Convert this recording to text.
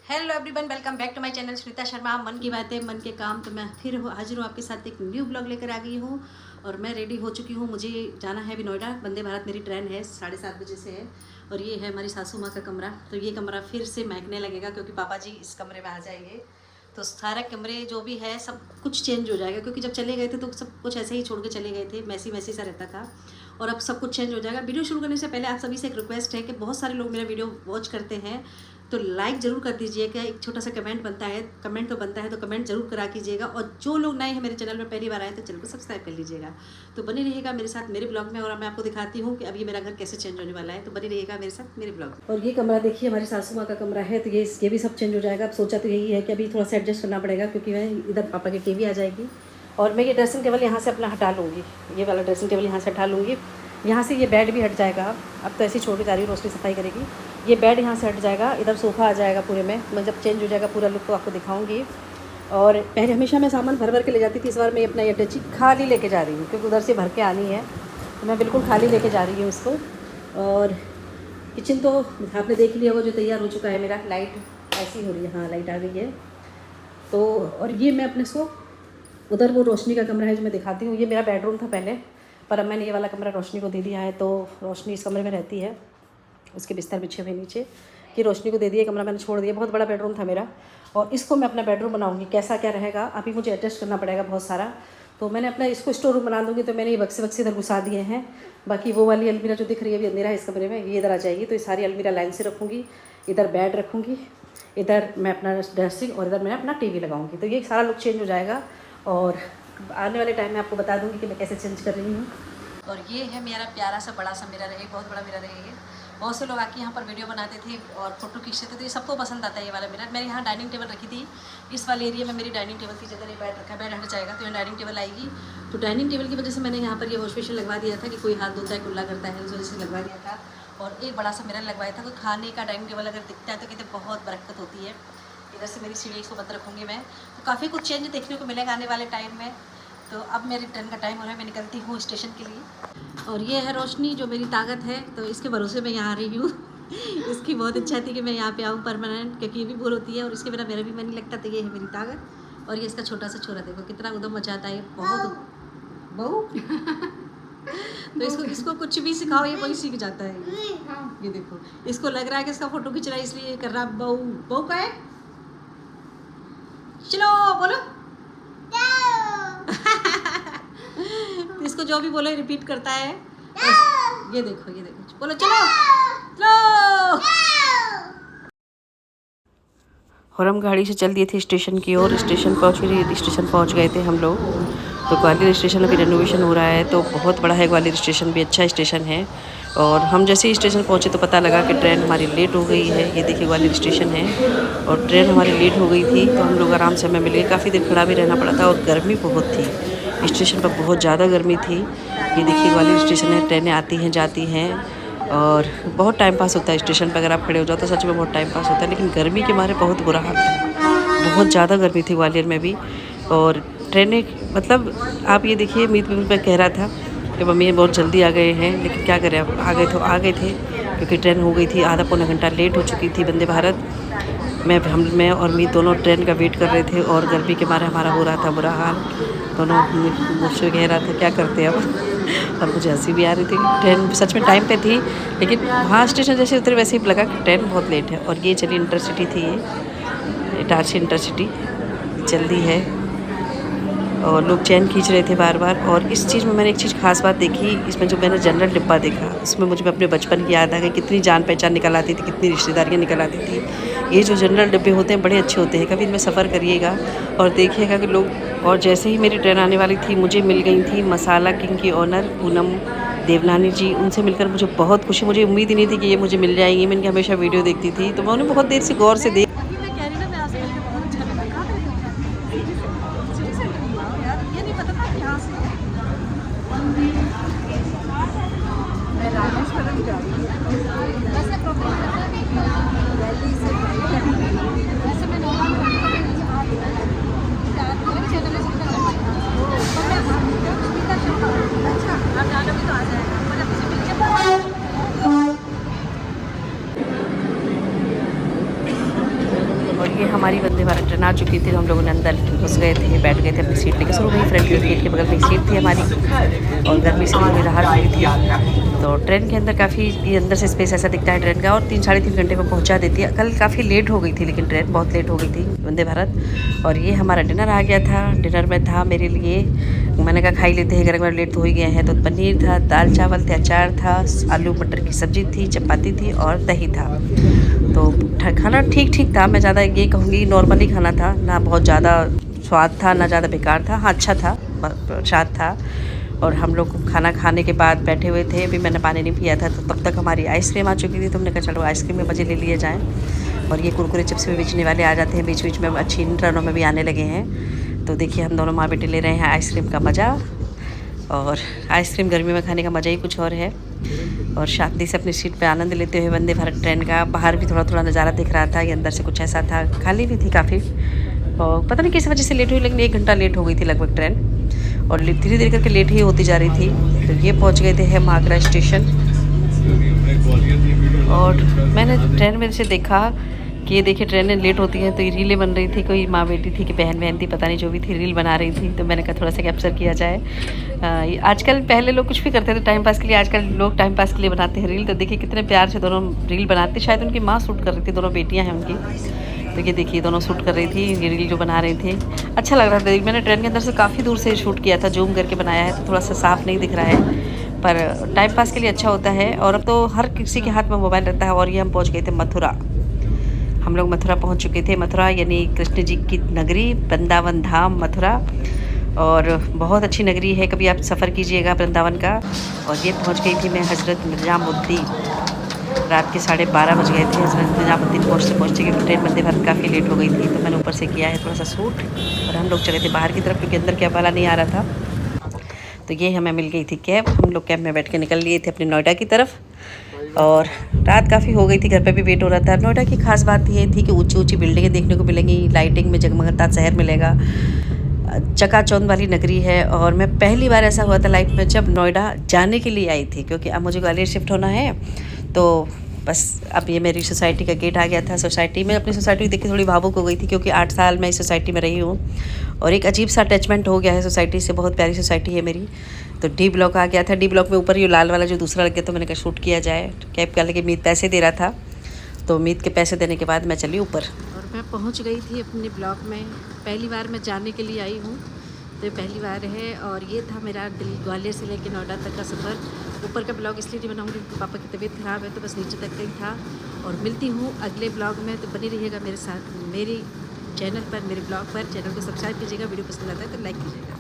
Hello everyone, welcome back to my channel Shweta Sharma. मन की बातें, मन के काम। तो मैं फिर हाजिर हूँ आपके साथ एक न्यू ब्लॉग लेकर आ गई हूँ और मैं रेडी हो चुकी हूँ। मुझे जाना है अभी नोएडा। वंदे भारत मेरी ट्रेन है, 7:30 बजे से है। और ये है हमारी सासू माँ का कमरा। तो ये कमरा फिर से महकने लगेगा क्योंकि पापा जी इस कमरे में आ जाएंगे। तो सारा कमरे जो भी है सब कुछ चेंज हो जाएगा क्योंकि जब चले गए थे तो सब कुछ ऐसे ही छोड़ के चले गए थे, मैसी मैसी सा रहता था। और अब सब कुछ चेंज हो जाएगा। वीडियो शुरू करने से पहले आप सभी से एक रिक्वेस्ट है कि बहुत सारे लोग मेरा वीडियो वॉच करते हैं, तो लाइक ज़रूर कर दीजिएगा। एक छोटा सा कमेंट बनता है, कमेंट तो बनता है, तो कमेंट जरूर करा कीजिएगा। और जो लोग नए हैं मेरे चैनल में पहली बार आए तो चैनल को सब्सक्राइब कर लीजिएगा। तो बने रहिएगा मेरे साथ मेरे ब्लॉग में। और मैं आपको दिखाती हूँ कि अब ये मेरा घर कैसे चेंज होने वाला है। तो बने रहिएगा मेरे साथ मेरे ब्लॉग में। और ये कमरा देखिए, हमारी सासू माँ का कमरा है। तो ये भी सब चेंज हो जाएगा। अब सोचा तो यही है कि अभी थोड़ा सा एडजस्ट करना पड़ेगा क्योंकि मैं इधर पापा की टीवी आ जाएगी और मैं ये ड्रेसिंग टेबल यहाँ से अपना हटा लूँगी। ये वाला ड्रेसिंग टेबल यहाँ से हटा लूँगी। यहाँ से ये बेड भी हट जाएगा। अब तो ऐसी छोड़ के जा रही हूँ, रोशनी सफाई करेगी। ये बेड यहाँ से हट जाएगा, इधर सोफ़ा आ जाएगा पूरे में। मैं जब चेंज हो जाएगा पूरा लुक तो आपको दिखाऊंगी। और पहले हमेशा मैं सामान भर भर के ले जाती थी, इस बार मैं अपना ये अटैची खाली लेके जा रही हूँ क्योंकि उधर से भर के आनी है। तो मैं बिल्कुल खाली लेके जा रही हूँ इसको। और किचन तो आपने देख लिया होगा जो तैयार हो चुका है मेरा। लाइट ऐसी हो रही है, हाँ लाइट आ गई है। तो और ये मैं अपने इसको उधर वो रोशनी का कमरा है जो मैं दिखाती हूँ। ये मेरा बेडरूम था पहले, पर अब मैंने ये वाला कमरा रोशनी को दे दिया है। तो रोशनी इस कमरे में रहती है, उसके बिस्तर बिछे हुए नीचे। कि रोशनी को दे दिया कमरा, मैंने छोड़ दिया। बहुत बड़ा बेडरूम था मेरा और इसको मैं अपना बेडरूम बनाऊंगी। कैसा क्या रहेगा अभी मुझे एडजस्ट करना पड़ेगा बहुत सारा। तो मैंने अपना इसको स्टोर रूम बना दूँगी। तो मैंने ये बक्से इधर घुसा दिए हैं। बाकी वो वाली अलमीरा जो दिख रही है अभी अंधेरा है इस कमरे में, ये इधर आ जाएगी। तो ये सारी अलमीरा लाइन से रखूँगी। इधर बेड रखूँगी, इधर मैं अपना ड्रेसिंग और इधर मैं अपना टीवी लगाऊंगी। तो ये सारा लुक चेंज हो जाएगा और आने वाले टाइम में आपको बता दूंगी कि मैं कैसे चेंज कर रही हूँ। और ये है मेरा प्यारा सा बड़ा सा मिरर है, बहुत बड़ा मिरर है ये। बहुत से लोग आके यहाँ पर वीडियो बनाते थे और फोटो खींचते थे, तो ये सबको पसंद आता है ये वाला मिरर। मैंने यहाँ डाइनिंग टेबल रखी थी, इस वाले एरिया में मेरी डाइनिंग टेबल की जगह ये बेड रखा है। बेड हट जाएगा तो यहाँ डाइनिंग टेबल आएगी। तो डाइनिंग टेबल की वजह से मैंने यहाँ पर ये वॉश बेसिन लगवा दिया था कि कोई हाथ धोता है कुल्ला करता है, उस वजह से लगवा दिया था। और एक बड़ा सा मिरर लगवाया था। कोई खाने का डाइनिंग टेबल अगर दिखता है तो कहते बहुत बरकत होती है। इधर से मेरी सीढ़ी को बंद रखूँगी मैं। तो काफ़ी कुछ चेंज देखने को मिलेगा आने वाले टाइम में। तो अब मेरी ट्रेन का टाइम हो रहा है, मैं निकलती हूँ स्टेशन के लिए। और ये है रोशनी जो मेरी ताकत है, तो इसके भरोसे मैं यहाँ आ रही हूँ। इसकी बहुत इच्छा थी कि मैं यहाँ पे आऊँ परमानेंट, क्योंकि ये भी बोर होती है और इसके बिना मेरा भी मन नहीं लगता। तो ये है मेरी ताकत। और ये इसका छोटा सा छोरा देखो कितना उदम मचाता है, बहुत बहू। तो इसको कुछ भी सिखाओ ये वही सीख जाता है। ये देखो, इसको लग रहा है कि इसका फोटो खींच रहा है इसलिए कर रहा। बहू बहू का है, चलो बोलो। इसको जो भी बोलो रिपीट करता है। ये देखो बोलो चलो चलो। और हम गाड़ी से चल दिए थे स्टेशन की ओर। स्टेशन पहुंच गए थे हम लोग। तो ग्वालियर स्टेशन अभी रेनोवेशन हो रहा है, तो बहुत बड़ा है ग्वालियर स्टेशन भी, अच्छा स्टेशन है। और हम जैसे ही स्टेशन पहुंचे तो पता लगा कि ट्रेन हमारी लेट हो गई है। ये देखिए ग्वालियर स्टेशन है और ट्रेन हमारी लेट हो गई थी। तो हम लोग आराम से हमें मिल गए। काफ़ी देर खड़ा भी रहना पड़ा था और गर्मी बहुत थी स्टेशन पर, बहुत ज़्यादा गर्मी थी। ये देखिए ग्वालियर स्टेशन है, ट्रेनें आती हैं जाती हैं और बहुत टाइम पास होता है स्टेशन पर। अगर आप खड़े हो जाओ तो सच में बहुत टाइम पास होता है, लेकिन गर्मी के मारे बहुत बुरा हाल था। बहुत ज़्यादा गर्मी थी ग्वालियर में भी। और ट्रेनें मतलब आप ये देखिए, मीत में कह रहा था कि मम्मी बहुत जल्दी आ गए हैं, लेकिन क्या करें अब आ गए थे क्योंकि ट्रेन हो गई थी आधा पौना घंटा लेट हो चुकी थी वंदे भारत। मैं और मीत दोनों ट्रेन का वेट कर रहे थे और गर्मी के मारे हमारा हो रहा था बुरा हाल। दोनों मुझसे कह रहा था क्या करते अब। और मुझे हंसी भी आ रही थी। ट्रेन सच में टाइम पे थी, लेकिन वहाँ स्टेशन जैसे उतरे वैसे ही लगा कि ट्रेन बहुत लेट है। और ये चली इंटरसिटी थी, ये इटारसी इंटरसिटी जल्दी है और लोग चैन खींच रहे थे बार बार। और इस चीज़ में मैंने एक चीज़ खास बात देखी, इसमें जो मैंने जनरल डिब्बा देखा उसमें मुझे अपने बचपन की याद आ गई। कितनी जान पहचान निकल आती थी, कितनी रिश्तेदारियाँ निकल आती थी। ये जो जनरल डिब्बे होते हैं बड़े अच्छे होते हैं, कभी इनमें सफ़र करिएगा और देखिएगा कि लोग। और जैसे ही मेरी ट्रेन आने वाली थी मुझे मिल गई थी मसाला किंग की ऑनर पूनम देवनानी जी। उनसे मिलकर मुझे बहुत खुशी, मुझे उम्मीद ही नहीं थी कि ये मुझे मिल जाएंगी। मैं इनकी हमेशा वीडियो देखती थी तो मैं उन्हें बहुत देर से गौर से देख। हमारी वंदे भारत ट्रेन आ चुकी थी, तो हम लोगों ने अंदर घुस गए थे, बैठ गए थे अपनी सीट लेके। शुरू में ही फ्रंट गेट के बगल में सीट थी हमारी, और गर्मी से थोड़ी राहत मिली थी। तो ट्रेन के अंदर काफ़ी अंदर से स्पेस ऐसा दिखता है ट्रेन का, और 3-3.5 घंटे में पहुंचा देती है। कल काफ़ी लेट हो गई थी, लेकिन ट्रेन बहुत लेट हो गई थी वंदे भारत। और ये हमारा डिनर आ गया था। डिनर में था मेरे लिए, मैंने कहा खा ही लेते हैं, गर्म लेट तो हो ही गए हैं। तो पनीर था, दाल चावल थे, अचार था, आलू मटर की सब्ज़ी थी, चपाती थी और दही था। तो खाना ठीक ठीक था, मैं ज़्यादा ये कहूँगी नॉर्मली खाना था, ना बहुत ज़्यादा स्वाद था ना ज़्यादा बेकार था। हाँ, अच्छा था, स्वाद था। और हम लोग खाना खाने के बाद बैठे हुए थे, अभी मैंने पानी नहीं पिया था, तो तब तक हमारी आइसक्रीम आ चुकी थी। तो हमने कहा चलो आइसक्रीम में मज़े ले लिए जाएँ। और ये कुरकुरे चिप्स भी बेचने वाले आ जाते हैं बीच बीच में, अच्छी इन ट्रेनों में भी आने लगे हैं। तो देखिए हम दोनों माँ बेटे ले रहे हैं आइसक्रीम का मज़ा। और आइसक्रीम गर्मी में खाने का मज़ा ही कुछ और है। और शांति से अपनी सीट पे आनंद लेते हुए वंदे भारत ट्रेन का बाहर भी थोड़ा थोड़ा नज़ारा दिख रहा था। ये अंदर से कुछ ऐसा था, खाली भी थी काफ़ी, और पता नहीं किस वजह से लेट हुई, लेकिन 1 घंटा लेट हो गई थी लगभग ट्रेन, और धीरे धीरे करके लेट ही होती जा रही थी। तो ये पहुंच गए थे हम आगरा स्टेशन। और मैंने ट्रेन में से देखा कि ये देखिए ट्रेनें लेट होती हैं तो ये रीलें बन रही थी, कोई माँ बेटी थी कि बहन थी, पता नहीं, जो भी थी रील बना रही थी। तो मैंने कहा थोड़ा सा कैप्चर किया जाए। आजकल पहले लोग कुछ भी करते थे टाइम पास के लिए, आजकल लोग टाइम पास के लिए बनाते हैं रील। तो देखिए कितने प्यार से दोनों रील बनाती, शायद उनकी माँ शूट कर रही थी, दोनों बेटियाँ हैं उनकी। तो ये देखिए दोनों शूट कर रही थी, ये रील जो बना रही थी। अच्छा लग रहा था। मैंने ट्रेन के अंदर से काफ़ी दूर से शूट किया था, जूम करके बनाया है, तो थोड़ा सा साफ़ नहीं दिख रहा है, पर टाइम पास के लिए अच्छा होता है। और अब तो हर किसी के हाथ में मोबाइल रहता है। और ये हम पहुंच गए थे मथुरा। हम लोग मथुरा पहुंच चुके थे। मथुरा यानी कृष्ण जी की नगरी, वृंदावन धाम मथुरा, और बहुत अच्छी नगरी है, कभी आप सफ़र कीजिएगा वृंदावन का। और ये पहुंच गई थी मैं हज़रत निज़ामुद्दीन, रात के 12:30 बज गए थे हज़रत निज़ामुद्दीन पहुँचते, क्योंकि ट्रेन वंदे भारत काफ़ी लेट हो गई थी। तो मैंने ऊपर से किया है थोड़ा सा शूट, और हम लोग चले थे बाहर की तरफ, क्योंकि अंदर कैब वाला नहीं आ रहा था। तो ये हमें मिल गई थी कैब, हम लोग कैब में बैठ के निकल लिए थे अपने नोएडा की तरफ। और रात काफ़ी हो गई थी, घर पे भी वेट हो रहा था। नोएडा की खास बात ये थी कि ऊंची ऊंची बिल्डिंगें देखने को मिलेंगी, लाइटिंग में जगमगाता शहर मिलेगा, चकाचौंध वाली नगरी है। और मैं पहली बार ऐसा हुआ था लाइफ में जब नोएडा जाने के लिए आई थी, क्योंकि अब मुझे ग्वालियर शिफ्ट होना है। तो बस अब ये मेरी सोसाइटी का गेट आ गया था। सोसाइटी में, अपनी सोसाइटी देख के थोड़ी भावुक हो गई थी, क्योंकि 8 साल मैं इस सोसाइटी में रही हूँ, और एक अजीब सा अटैचमेंट हो गया है सोसाइटी से। बहुत प्यारी सोसाइटी है मेरी। तो डी ब्लॉक आ गया था। डी ब्लॉक में ऊपर ये लाल वाला जो दूसरा लग गया, तो मैंने कहा शूट किया जाए। कैब वाले के मीत पैसे दे रहा था, तो मीत के पैसे देने के बाद मैं चली ऊपर, और मैं पहुंच गई थी अपने ब्लॉक में। पहली बार मैं जाने के लिए आई हूँ, तो पहली बार है। और ये था मेरा ग्वालियर से लेकर नोएडा तक का सफ़र। ऊपर का ब्लॉग इसलिए नहीं बनाऊँगी क्योंकि पापा की तबीयत ख़राब है, तो बस नीचे तक का ही था। और मिलती हूँ अगले ब्लॉग में, तो बनी रहिएगा मेरे साथ, मेरी चैनल पर, मेरे ब्लॉग पर। चैनल को सब्सक्राइब कीजिएगा, वीडियो पसंद आता है तो लाइक कीजिएगा।